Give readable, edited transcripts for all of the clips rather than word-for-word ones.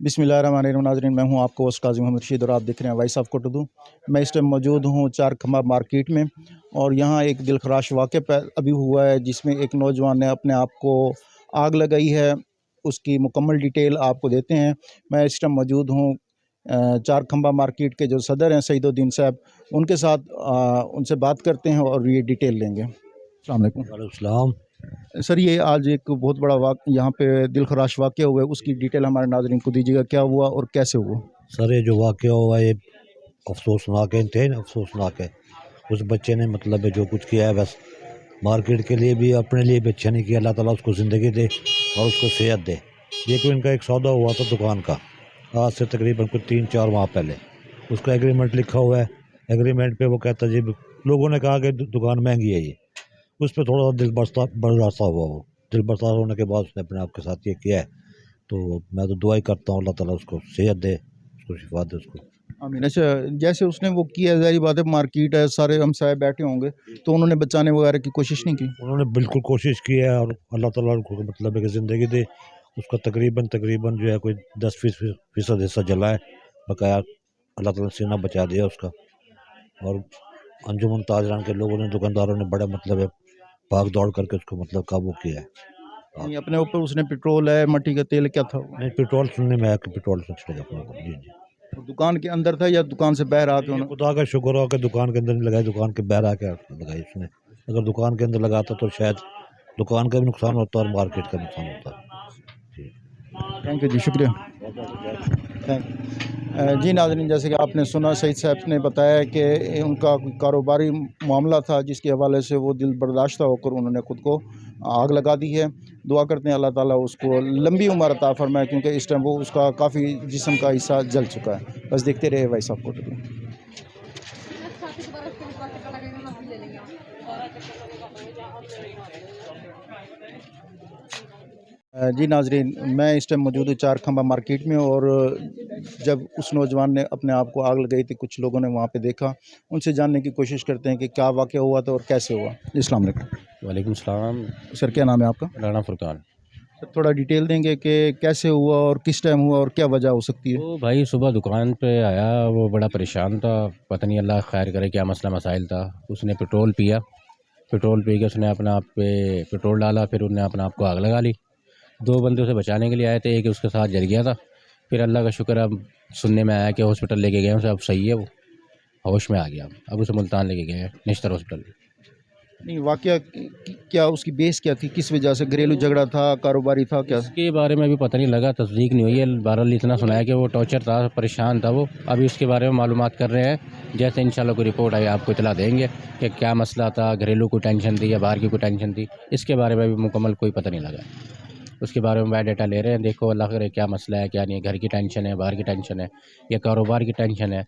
बिस्मिल्लाहिर्रहमानिर्रहीम। नाज़रीन, मैं हूं आपको होस्ट काज़ी मोहम्मद रशीद और आप देख रहे हैं वॉइस ऑफ कोटद्दू। मैं इस टाइम मौजूद हूं चार खंबा मार्केट में और यहां एक दिलखराश वाक़या अभी हुआ है जिसमें एक नौजवान ने अपने आप को आग लगाई है। उसकी मुकम्मल डिटेल आपको देते हैं। मैं इस टाइम मौजूद हूं चार खंबा मार्केट के जो सदर हैं सईदुद्दीन साहब, उनके साथ उनसे बात करते हैं और ये डिटेल लेंगे। अस्सलाम वालेकुम। वालेकुम। सर, ये आज एक बहुत बड़ा यहाँ पे दिलखराश वाक़या हुआ है, उसकी डिटेल हमारे नाज़रीन को दीजिएगा। क्या हुआ और कैसे हुआ? सर, ये जो वाक़या हुआ ये अफसोसनाक है, इंतहाई अफसोसनाक है। उस बच्चे ने मतलब जो कुछ किया है बस मार्केट के लिए भी अपने लिए भी अच्छा नहीं किया। अल्लाह ताला उसको ज़िंदगी दे और उसको सेहत दे। ये कोई इनका एक सौदा हुआ था दुकान का, आज से तकरीबन कुछ 3-4 माह पहले। उसका एग्रीमेंट लिखा हुआ है। एग्रीमेंट पे वो कहता जी, लोगों ने कहा कि दुकान महंगी है ये। उस पर थोड़ा सा दिल बर्दाश्त हुआ। वो दिल बर्दाश्त होने के बाद उसने अपने आप के साथ ये किया है। तो मैं तो दुआ ही करता हूँ अल्लाह ताला उसको सेहत दे, उसको शिफा दे उसको। आमीन। अच्छा, जैसे उसने वो किया, ज़ाहिर बात है मार्केट है, सारे हमसाए बैठे होंगे, तो उन्होंने बचाने वगैरह की कोशिश नहीं की? उन्होंने बिल्कुल कोशिश की है और अल्लाह ताला उनको मतलब है कि ज़िंदगी दे। उसका तकरीबन जो है कोई 10% हिस्सा जला है बकाया। अल्लाह ताला सीना बचा दिया उसका। और अंजुमन ताजरान के लोगों ने, दुकानदारों ने बड़ा मतलब है भाग दौड़ करके उसको मतलब काबू किया है। नहीं, अपने ऊपर उसने पेट्रोल है, मट्टी का तेल क्या था वो? नहीं, पेट्रोल सुनने में आया कि पेट्रोल से छिड़का अपने ऊपर। जी जी। वो दुकान के अंदर था या दुकान से बाहर आके ये उन्होंने? खुदा का शुक्र हो कि दुकान के अंदर नहीं लगाई, दुकान के बाहर आके लगाई उसने। अगर दुकान के अंदर लगाता तो शायद दुकान का भी नुकसान होता और मार्केट का नुकसान होता। जी, थैंक यू जी, शुक्रिया। थैंक जी नाज़रीन, जैसे कि आपने सुना, सईद साहब ने बताया कि उनका कोई कारोबारी मामला था जिसके हवाले से वो दिल बर्दाश्त होकर उन्होंने ख़ुद को आग लगा दी है। दुआ करते हैं अल्लाह ताला उसको लंबी उम्र अता फरमाए, क्योंकि इस टाइम वो उसका काफ़ी जिस्म का हिस्सा जल चुका है। बस देखते रहे वॉइस ऑफ कोटद्दू। जी नाज़रीन, मैं इस टाइम मौजूद हूँ चार खंबा मार्केट में और जब उस नौजवान ने अपने आप को आग लगाई थी, कुछ लोगों ने वहाँ पे देखा। उनसे जानने की कोशिश करते हैं कि क्या वाक़या हुआ था और कैसे हुआ। अस्सलाम वालेकुम। वालेकुम सलाम। सर, क्या नाम है आपका? राणा फुरकान। सर, थोड़ा डिटेल देंगे कि कैसे हुआ और किस टाइम हुआ और क्या वजह हो सकती है? वो भाई सुबह दुकान पे आया, वो बड़ा परेशान था। पता नहीं अल्लाह खैर करे क्या मसला मसाइल था। उसने पेट्रोल पिया, पेट्रोल पी के उसने अपने आप पे पेट्रोल डाला, फिर उसने अपने आप को आग लगा ली। 2 बंदे उसे बचाने के लिए आए थे, एक उसके साथ जल गया था। फिर अल्लाह का शुक्र, अब सुनने में आया कि हॉस्पिटल लेके गए उसे, अब सही है, वो होश में आ गया। अब उसे मुल्तान लेके गए नेशनल हॉस्पिटल। नहीं, वाक़या क्या उसकी बेस क्या थी? किस वजह से? घरेलू झगड़ा था, कारोबारी था, क्या? इसके बारे में अभी पता नहीं लगा, तस्दीक नहीं हुई है। बहरहाल इतना सुना है कि वो टॉर्चर था, परेशान था वो। अभी उसके बारे में मालूमात कर रहे हैं। जैसे इंशाल्लाह कोई रिपोर्ट आई आपको इतला देंगे कि क्या मसला था, घरेलू कोई टेंशन थी या बाहर की कोई टेंशन थी। इसके बारे में अभी मुकम्मल कोई पता नहीं लगा। उसके बारे में बायोडाटा ले रहे हैं। देखो अल्लाह करे क्या मसला है क्या नहीं है, घर की टेंशन है, बाहर की टेंशन है या कारोबार की टेंशन है,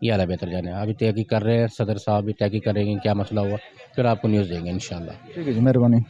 ये अल्लाह बेहतर जाने। अभी तहकीक कर रहे हैं, सदर साहब भी तहकीक करेंगे क्या मसला हुआ, फिर आपको न्यूज़ देंगे इंशाल्लाह। ठीक है जी, मेहरबानी।